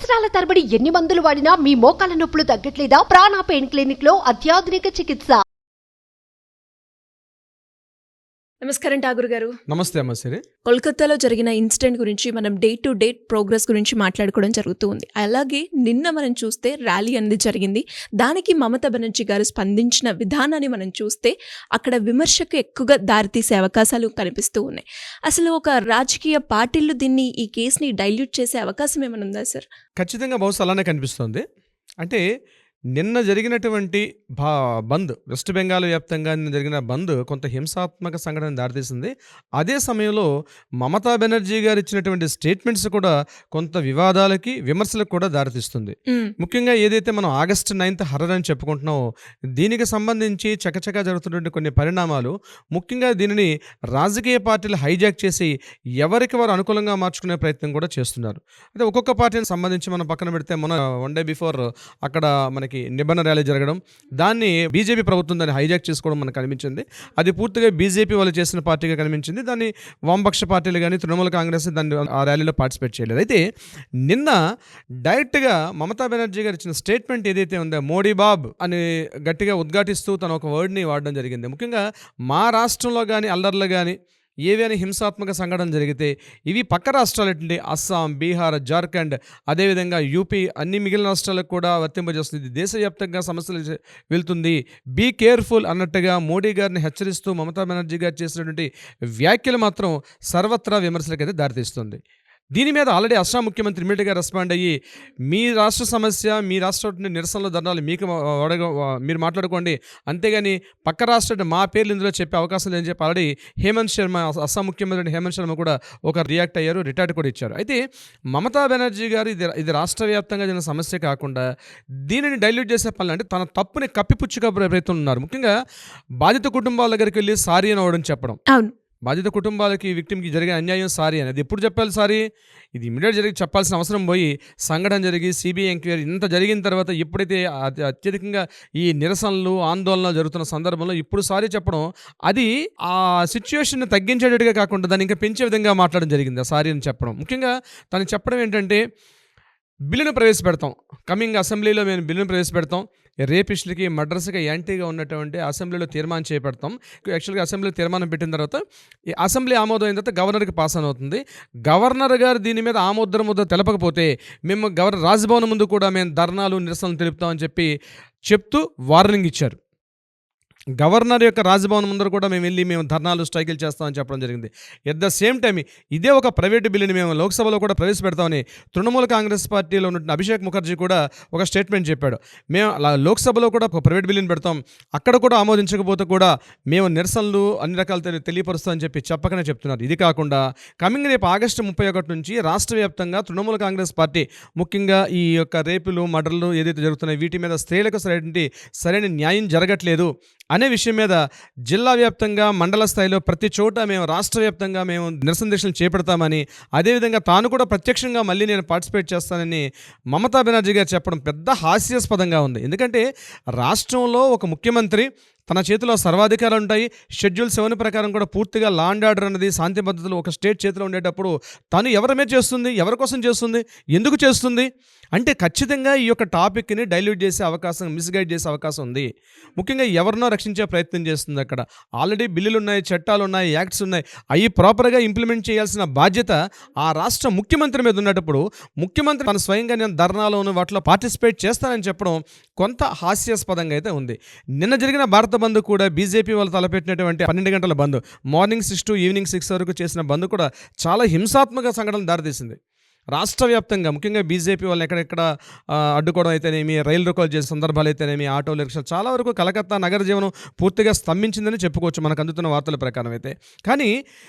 సంవత్సరాల తరబడి ఎన్ని మందులు వాడినా మీ మోకాల నొప్పులు తగ్గట్లేదా? ప్రాణ పెయిన్ క్లినిక్ లో అత్యాధునిక చికిత్స. నమస్కారం ఠాగూర్ గారు. నమస్తే అమ్మ. సరే, కోల్కతాలో జరిగిన ఇన్సిడెంట్ గురించి మనం డే టు డే ప్రోగ్రెస్ గురించి మాట్లాడుకోవడం జరుగుతూ ఉంది. అలాగే నిన్న మనం చూస్తే ర్యాలీ అనేది జరిగింది. దానికి మమతా బెనర్జీ గారు స్పందించిన విధానాన్ని మనం చూస్తే అక్కడ విమర్శకు ఎక్కువగా దారితీసే అవకాశాలు కనిపిస్తూ ఉన్నాయి. అసలు ఒక రాజకీయ పార్టీలు ఈ కేసుని డైల్యూట్ చేసే అవకాశం ఏమైనా ఉందా సార్? ఖచ్చితంగా బహుశా అలానే కనిపిస్తోంది. అంటే నిన్న జరిగినటువంటి బంద్, వెస్ట్ బెంగాల్ వ్యాప్తంగా నిన్న జరిగిన బంద్ కొంత హింసాత్మక సంఘటన దారితీసింది. అదే సమయంలో మమతా బెనర్జీ గారు ఇచ్చినటువంటి స్టేట్మెంట్స్ కూడా కొంత వివాదాలకి, విమర్శలకు కూడా దారితీస్తుంది. ముఖ్యంగా ఏదైతే మనం ఆగస్టు 9th హర్రర్ అని చెప్పుకుంటున్నామో, దీనికి సంబంధించి చకచకా జరుగుతున్నటువంటి కొన్ని పరిణామాలు, ముఖ్యంగా దీనిని రాజకీయ పార్టీలు హైజాక్ చేసి ఎవరికి వారు అనుకూలంగా మార్చుకునే ప్రయత్నం కూడా చేస్తున్నారు. అయితే ఒక్కొక్క పార్టీని సంబంధించి మనం పక్కన పెడితే, మన వన్ డే బిఫోర్ అక్కడ మనకి నిబంధన ర్యాలీ జరగడం, దాన్ని బీజేపీ ప్రభుత్వం దాన్ని హైజాక్ చేసుకోవడం మనకు కనిపించింది. అది పూర్తిగా బీజేపీ వాళ్ళు చేసిన పార్టీగా కనిపించింది. దాన్ని వామపక్ష పార్టీలు కానీ తృణమూల కాంగ్రెస్ దాన్ని ఆ ర్యాలీలో పార్టిసిపేట్ చేయలేదు. అయితే నిన్న డైరెక్ట్గా మమతా బెనర్జీ గారు ఇచ్చిన స్టేట్మెంట్ ఏదైతే ఉందో, మోడీ బాబ్ అని గట్టిగా ఉద్ఘాటిస్తూ తన ఒక వర్డ్ని వాడడం జరిగింది. ముఖ్యంగా మా రాష్ట్రంలో కానీ అల్లర్లు కానీ ఏవైనా హింసాత్మక సంఘటన జరిగితే ఇవి పక్క రాష్ట్రాలు అస్సాం, బీహార్, జార్ఖండ్, అదేవిధంగా యూపీ, అన్ని మిగిలిన రాష్ట్రాలకు కూడా వర్తింపజేస్తుంది. దేశవ్యాప్తంగా సమస్యలు వెళ్తుంది, బీ కేర్ఫుల్ అన్నట్టుగా మోడీ గారిని హెచ్చరిస్తూ మమతా బెనర్జీ గారు చేసినటువంటి వ్యాఖ్యలు మాత్రం సర్వత్రా విమర్శలకైతే దారితీస్తుంది. దీని మీద ఆల్రెడీ అస్సాం ముఖ్యమంత్రి ఇమ్మీడియట్గా రెస్పాండ్ అయ్యి, మీ రాష్ట్ర సమస్య, మీ రాష్ట్ర నిరసనలు, ధర్నాలు మీకు మీరు మాట్లాడుకోండి, అంతేగాని పక్క రాష్ట్ర మా పేర్లు ఇందులో చెప్పే అవకాశం లేదని చెప్పి ఆల్రెడీ హేమంత్ శర్మ, అస్సాం ముఖ్యమంత్రి హేమంత్ శర్మ కూడా ఒక రియాక్ట్ అయ్యారు, రిటార్ట్ కూడా ఇచ్చారు. అయితే మమతా బెనర్జీ గారు ఇది రాష్ట్ర వ్యాప్తంగా జరిగిన సమస్య కాకుండా దీనిని డైల్యూట్ చేసే పనులు, అంటే తన తప్పుని కప్పిపుచ్చుగా ప్రయత్నం ఉన్నారు. ముఖ్యంగా బాధిత కుటుంబాల దగ్గరికి వెళ్ళి సారీ అని అవడం చెప్పడం. అవును, బాధిత కుటుంబాలకి, విక్టిమ్కి జరిగిన అన్యాయం సారీ అని, అది ఎప్పుడు చెప్పాలి సారీ? ఇది ఇమీడియట్ జరిగి చెప్పాల్సిన అవసరం పోయి, సంఘటన జరిగి సిబిఐ ఎంక్వైరీ ఇంత జరిగిన తర్వాత ఎప్పుడైతే అత్యధికంగా ఈ నిరసనలు, ఆందోళనలు జరుగుతున్న సందర్భంలో ఇప్పుడు సారీ చెప్పడం, అది ఆ సిచ్యువేషన్ని తగ్గించేటట్టుగా కాకుండా దాన్ని ఇంకా పెంచే విధంగా మాట్లాడడం జరిగింది. ఆ సారీ అని చెప్పడం, ముఖ్యంగా తను చెప్పడం ఏంటంటే, బిల్లును ప్రవేశపెడతాం, కమింగ్ అసెంబ్లీలో మేము బిల్లును ప్రవేశపెడతాం, రేపిస్టులకి, మర్డర్స్కి యాంటీగా ఉన్నటువంటి అసెంబ్లీలో తీర్మానం చేపడతాం. యాక్చువల్గా అసెంబ్లీలో తీర్మానం పెట్టిన తర్వాత ఈ అసెంబ్లీ ఆమోదం అయిన తర్వాత గవర్నర్కి పాస్ ఆన్ అవుతుంది. గవర్నర్ గారు దీని మీద ముద్ర తెలపకపోతే మేము గవర్నర్ రాజ్భవన్ ముందు కూడా మేము ధర్నాలు, నిరసనలు తెలుపుతామని చెప్తూ వార్నింగ్ ఇచ్చారు. గవర్నర్ యొక్క రాజ్భవన్ ముందర కూడా మేము ధర్నాలు, స్ట్రైకులు చేస్తామని చెప్పడం జరిగింది. ఎట్ ద సేమ్ టైం ఇదే ఒక ప్రైవేటు బిల్లుని మేము లోక్సభలో కూడా ప్రవేశపెడతామని తృణమూల కాంగ్రెస్ పార్టీలో ఉన్న అభిషేక్ ముఖర్జీ కూడా ఒక స్టేట్మెంట్ చెప్పాడు. మేము లోక్సభలో కూడా ఒక ప్రైవేట్ బిల్లుని పెడతాం, అక్కడ కూడా ఆమోదించకపోతే కూడా మేము నిరసనలు అన్ని రకాలు తెలియపరుస్తామని చెప్పకనే చెప్తున్నారు. ఇది కాకుండా కమింగ్ రేపు ఆగస్టు 31 నుంచి రాష్ట్ర వ్యాప్తంగా తృణమూల కాంగ్రెస్ పార్టీ ముఖ్యంగా ఈ యొక్క రేపులు, మర్డర్లు ఏదైతే జరుగుతున్నాయో వీటి మీద స్త్రీలకు సరైన న్యాయం జరగట్లేదు అనే విషయం మీద జిల్లా వ్యాప్తంగా, మండల స్థాయిలో ప్రతి చోట మేము రాష్ట్ర వ్యాప్తంగా మేము నిరసన దీక్షలు చేపడతామని, అదేవిధంగా తాను కూడా ప్రత్యక్షంగా మళ్ళీ నేను పార్టిసిపేట్ చేస్తానని మమతా బెనర్జీ గారు చెప్పడం పెద్ద హాస్యాస్పదంగా ఉంది. ఎందుకంటే రాష్ట్రంలో ఒక ముఖ్యమంత్రి, తన చేతిలో సర్వాధికారాలు ఉంటాయి, షెడ్యూల్ 7 ప్రకారం కూడా పూర్తిగా లా అండ్ ఆర్డర్ అనేది, శాంతి భద్రతలు ఒక స్టేట్ చేతిలో ఉండేటప్పుడు తను ఎవరి మీద చేస్తుంది, ఎవరి కోసం చేస్తుంది, ఎందుకు చేస్తుంది అంటే ఖచ్చితంగా ఈ యొక్క టాపిక్ని డైల్యూట్ చేసే అవకాశం, మిస్గైడ్ చేసే అవకాశం ఉంది. ముఖ్యంగా ఎవరినో రక్షించే ప్రయత్నం చేస్తుంది. అక్కడ ఆల్రెడీ బిల్లులు ఉన్నాయి, చట్టాలు ఉన్నాయి, యాక్ట్స్ ఉన్నాయి, అవి ప్రాపర్గా ఇంప్లిమెంట్ చేయాల్సిన బాధ్యత ఆ రాష్ట్ర ముఖ్యమంత్రి మీద ఉన్నప్పుడు ముఖ్యమంత్రి తన స్వయంగా నేను ధర్నాలోను వాటిలో పార్టిసిపేట్ చేస్తానని చెప్పడం కొంత హాస్యాస్పదంగా అయితే ఉంది. నిన్న జరిగిన భారత బంద్ కూడా బీజేపీ వాళ్ళు తలపెట్టినటువంటి 12 గంటల బంద్, మార్నింగ్ 6 to ఈవినింగ్ 6 వరకు చేసిన బంద్ కూడా చాలా హింసాత్మక సంఘటనలు దారితీసింది. రాష్ట్ర వ్యాప్తంగా ముఖ్యంగా బీజేపీ వాళ్ళని ఎక్కడెక్కడ అడ్డుకోవడం అయితేనేమి, రైలు రోకోలు చేసే సందర్భాలు అయితేనేమి, ఆటోలు, రిక్షాలు, చాలా వరకు కలకత్తా నగర జీవనం పూర్తిగా స్తంభించిందని చెప్పుకోవచ్చు మనకు అందుతున్న వార్తల ప్రకారం అయితే. కానీ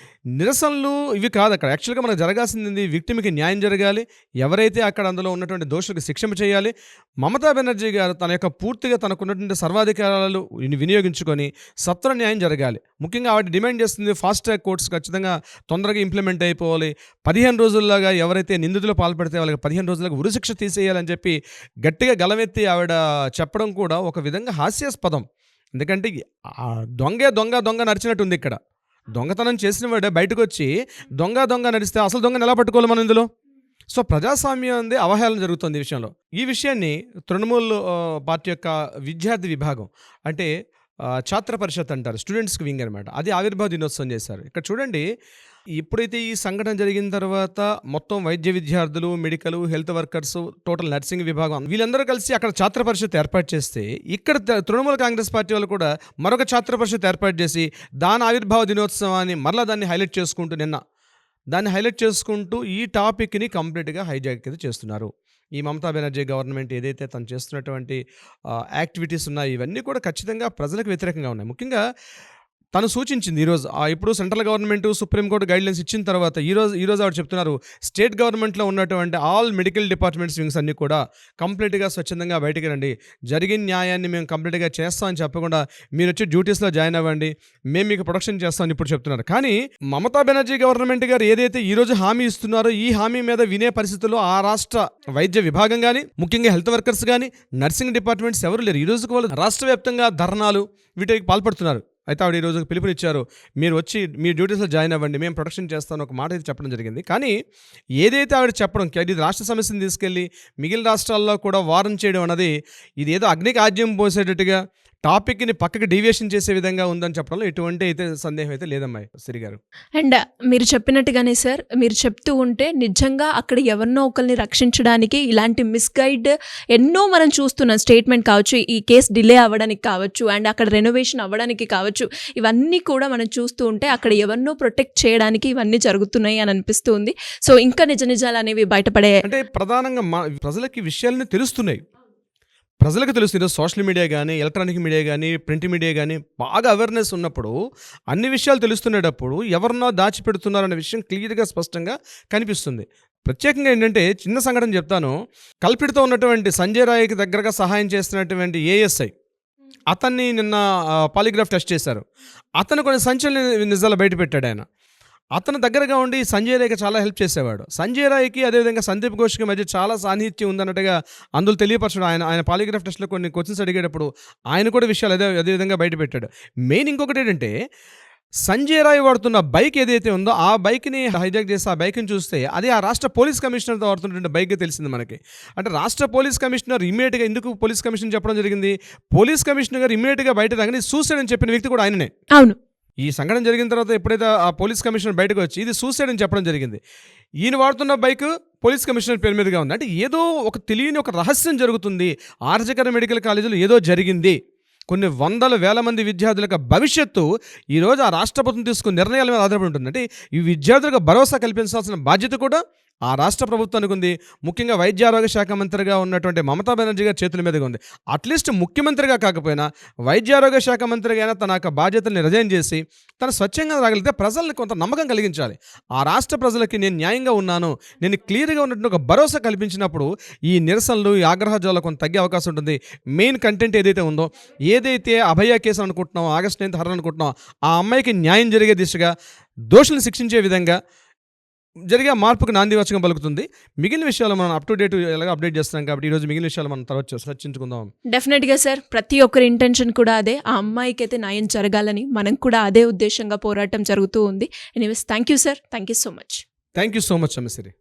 నిరసనలు ఇవి కాదు అక్కడ. యాక్చువల్గా మనకు జరగాల్సింది విక్టిమ్కి న్యాయం జరగాలి, ఎవరైతే అక్కడ అందులో ఉన్నటువంటి దోషులకు శిక్ష చేయాలి. మమతా బెనర్జీ గారు తన యొక్క పూర్తిగా తనకున్నటువంటి సర్వాధికారాలు వినియోగించుకొని సత్వర న్యాయం జరగాలి. ముఖ్యంగా ఆవిడ డిమాండ్ చేస్తుంది ఫాస్ట్ ట్రాక్ కోర్ట్స్ ఖచ్చితంగా తొందరగా ఇంప్లిమెంట్ అయిపోవాలి, 15 రోజుల్లాగా ఎవరైతే నిందితులు పాల్పడితే వాళ్ళకి 15 రోజులకు ఉరిశిక్ష తీసేయాలని చెప్పి గట్టిగా గలమెత్తి ఆవిడ చెప్పడం కూడా ఒక విధంగా హాస్యాస్పదం. ఎందుకంటే దొంగ నడిచినట్టుంది ఇక్కడ. దొంగతనం చేసిన వాడే బయటకు వచ్చి దొంగ నడిస్తే అసలు దొంగను ఎలా పట్టుకోవాలి మనం ఇందులో? సో ప్రజాస్వామ్యం అందే అవహేళన జరుగుతుంది ఈ విషయంలో. ఈ విషయాన్ని తృణమూల్ పార్టీ యొక్క విద్యార్థి విభాగం అంటే ఛాత్ర పరిషత్ అంటారు, స్టూడెంట్స్కి వింగ్ అనమాట, అది ఆవిర్భావ దినోత్సవం చేశారు. ఇక్కడ చూడండి, ఎప్పుడైతే ఈ సంఘటన జరిగిన తర్వాత మొత్తం వైద్య విద్యార్థులు, medical, health workers, total nursing విభాగం వీళ్ళందరూ కలిసి అక్కడ ఛాత్ర పరిషత్ ఏర్పాటు చేస్తే, ఇక్కడ తృణమూల కాంగ్రెస్ పార్టీ వాళ్ళు కూడా మరొక ఛాత్ర పరిషత్ ఏర్పాటు చేసి దాని ఆవిర్భావ దినోత్సవాన్ని మరలా దాన్ని హైలైట్ చేసుకుంటూ ఈ టాపిక్ని కంప్లీట్గా హైజాక్ కింద చేస్తున్నారు. ఈ మమతా బెనర్జీ గవర్నమెంట్ ఏదైతే తను చేస్తున్నటువంటి యాక్టివిటీస్ ఉన్నాయో ఇవన్నీ కూడా ఖచ్చితంగా ప్రజలకు వ్యతిరేకంగా ఉన్నాయి. ముఖ్యంగా తను సూచించింది ఈరోజు ఇప్పుడు సెంట్రల్ గవర్నమెంట్ సుప్రీంకోర్టు గైడ్లైన్స్ ఇచ్చిన తర్వాత ఈరోజు ఆవిడ చెప్తున్నారు, స్టేట్ గవర్నమెంట్లో ఉన్నటువంటి ఆల్ మెడికల్ డిపార్ట్మెంట్స్ వింగ్స్ అన్నీ కూడా కంప్లీట్గా స్వచ్ఛందంగా బయటికి రండి, జరిగిన న్యాయాన్ని మేము కంప్లీట్గా చేస్తామని చెప్పకుండా మీరు వచ్చి డ్యూటీస్లో జాయిన్ అవ్వండి, మేము మీకు ప్రొటెక్షన్ చేస్తామని ఇప్పుడు చెప్తున్నారు. కానీ మమతా బెనర్జీ గవర్నమెంట్ గారు ఏదైతే ఈరోజు హామీ ఇస్తున్నారో ఈ హామీ మీద వినే పరిస్థితుల్లో ఆ రాష్ట్ర వైద్య విభాగం కానీ, ముఖ్యంగా హెల్త్ వర్కర్స్ కానీ, నర్సింగ్ డిపార్ట్మెంట్స్ ఎవరు లేరు. ఈ రోజుకి వాళ్ళు రాష్ట్ర వ్యాప్తంగా ధర్నాలు వీటికి పాల్పడుతున్నారు. అయితే ఆవిడ ఈరోజు పిలుపునిచ్చారు, మీరు వచ్చి మీ డ్యూటీస్లో జాయిన్ అవ్వండి, మేము ప్రొటెక్షన్ చేస్తాను ఒక మాట అయితే చెప్పడం జరిగింది. కానీ ఏదైతే ఆవిడ చెప్పడం ఇది రాష్ట్ర సమస్యను తీసుకెళ్ళి మిగిలిన రాష్ట్రాల్లో కూడా వారం చేయడం అన్నది ఇది ఏదో అగ్నికి ఆజ్యం పోసేటట్టుగా టాపిక్ని పక్కకి డీవియేషన్ చేసే విధంగా ఉందని చెప్పడంలో ఎటువంటి అయితే సందేహం అయితే లేదమ్మాయి సిరి గారు. అండ్ మీరు చెప్పినట్టుగానే సార్, మీరు చెప్తూ ఉంటే నిజంగా అక్కడ ఎవరినో ఒకరిని రక్షించడానికి ఇలాంటి మిస్గైడ్ ఎన్నో మనం చూస్తున్నాం. స్టేట్మెంట్ కావచ్చు, ఈ కేసు డిలే అవ్వడానికి కావచ్చు, అండ్ అక్కడ రెనోవేషన్ అవ్వడానికి కావచ్చు, ఇవన్నీ కూడా మనం చూస్తూ ఉంటే అక్కడ ఎవరినో ప్రొటెక్ట్ చేయడానికి ఇవన్నీ జరుగుతున్నాయి అని అనిపిస్తుంది. సో ఇంకా నిజాలు అనేవి బయటపడే అంటే ప్రధానంగా ప్రజలకి విషయాలని తెలుస్తున్నాయి. ప్రజలకు తెలుస్తుంది. సోషల్ మీడియా కానీ, ఎలక్ట్రానిక్ మీడియా కానీ, ప్రింట్ మీడియా కానీ బాగా అవేర్నెస్ ఉన్నప్పుడు, అన్ని విషయాలు తెలుస్తున్నప్పుడు ఎవరినో దాచిపెడుతున్నారనే విషయం క్లియర్గా స్పష్టంగా కనిపిస్తుంది. ప్రత్యేకంగా ఏంటంటే చిన్న సంఘటన చెప్తాను. కల్పిట్తో ఉన్నటువంటి సంజయ్ రాయ్కి దగ్గరగా సహాయం చేస్తున్నటువంటి ఏఎస్ఐ అతన్ని నిన్న పాలిగ్రాఫ్ టెస్ట్ చేశారు. అతను కొన్ని సంచలన నిజాలు బయటపెట్టాడు. అతను దగ్గరగా ఉండి సంజయ్ రాయ్కి చాలా హెల్ప్ చేసేవాడు. సంజయ్ రాయ్కి అదేవిధంగా సందీప్ ఘోష్కి మధ్య చాలా సాన్నిహిత్యం ఉందన్నట్టుగా అందులో తెలియపరచడం. ఆయన పాలిగ్రాఫ్ టెస్ట్లో కొన్ని క్వశ్చన్స్ అడిగేటప్పుడు ఆయన కూడా విషయాలు అదేవిధంగా బయటపెట్టాడు. మెయిన్ ఇంకొకటి ఏంటంటే సంజయ్ రాయ్ వాడుతున్న బైక్ ఏదైతే ఉందో ఆ బైక్ని హైజాక్ చేసి ఆ బైక్ని చూస్తే అది ఆ రాష్ట్ర పోలీస్ కమిషనర్తో వాడుతున్నటువంటి బైక్గా తెలిసింది మనకి. అంటే రాష్ట్ర పోలీస్ కమిషనర్ ఇమ్మీడియట్గా ఎందుకు పోలీస్ కమిషనర్ చెప్పడం జరిగింది, పోలీస్ కమిషనర్ గారు ఇమ్మీడియట్గా బయట రాగానే సూసైడ్ అని చెప్పిన వ్యక్తి కూడా ఆయననే. అవును, ఈ సంఘటన జరిగిన తర్వాత ఎప్పుడైతే ఆ పోలీస్ కమిషనర్ బయటకు వచ్చి ఇది సూసైడ్ అని చెప్పడం జరిగింది. ఈయన వాడుతున్న బైక్ పోలీస్ కమిషనర్ పేరు మీదుగా ఉంది. అంటే ఏదో ఒక తెలియని ఒక రహస్యం జరుగుతుంది. ఆర్జికర్ మెడికల్ కాలేజీలో ఏదో జరిగింది. కొన్ని వందల వేల మంది విద్యార్థులకు భవిష్యత్తు ఈరోజు ఆ రాష్ట్ర ప్రభుత్వం తీసుకున్న నిర్ణయాల మీద ఆధారపడి ఉంటుంది. అంటే ఈ విద్యార్థులకు భరోసా కల్పించాల్సిన బాధ్యత కూడా ఆ రాష్ట్ర ప్రభుత్వానికి ఉంది. ముఖ్యంగా వైద్య ఆరోగ్య శాఖ మంత్రిగా ఉన్నటువంటి మమతా బెనర్జీ గారి చేతుల మీదుగా ఉంది. అట్లీస్ట్ ముఖ్యమంత్రిగా కాకపోయినా వైద్య ఆరోగ్య శాఖ మంత్రిగా అయినా తన యొక్క బాధ్యతల్ని రిజైన్ చేసి తను స్వచ్ఛంగా రాగలిగితే ప్రజల్ని కొంత నమ్మకం కలిగించాలి. ఆ రాష్ట్ర ప్రజలకి నేను న్యాయంగా ఉన్నాను, నేను క్లియర్గా ఉన్నట్టు ఒక భరోసా కల్పించినప్పుడు ఈ నిరసనలు, ఈ ఆగ్రహజాలు కొంత తగ్గే అవకాశం ఉంటుంది. మెయిన్ కంటెంట్ ఏదైతే ఉందో, ఏదైతే అభయ కేసు అనుకుంటున్నాం, ఆగస్టు 9 హరణ అనుకుంటున్నాం, ఆ అమ్మాయికి న్యాయం జరిగే దిశగా, దోషులను శిక్షించే విధంగా జరిగే మార్పుకు నాందివాచకం పలుకుతుంది. మిగిలిన విషయాలు మనం అప్ టు డేట్ ఎలాగ అప్డేట్ చేస్తున్నాం కాబట్టి ఈరోజు మిగిలిన విషయాలు మనం తర్వాత చర్చించుకుందాం. డెఫినెట్గా సార్, ప్రతి ఒక్కరి ఇంటెన్షన్ కూడా అదే, ఆ అమ్మాయికి అయితే న్యాయం జరగాలని మనం కూడా అదే ఉద్దేశంగా పోరాటం జరుగుతూ ఉంది. Anyways, thank you sir, thank you so much. Thank you so much అమ్మసిరి.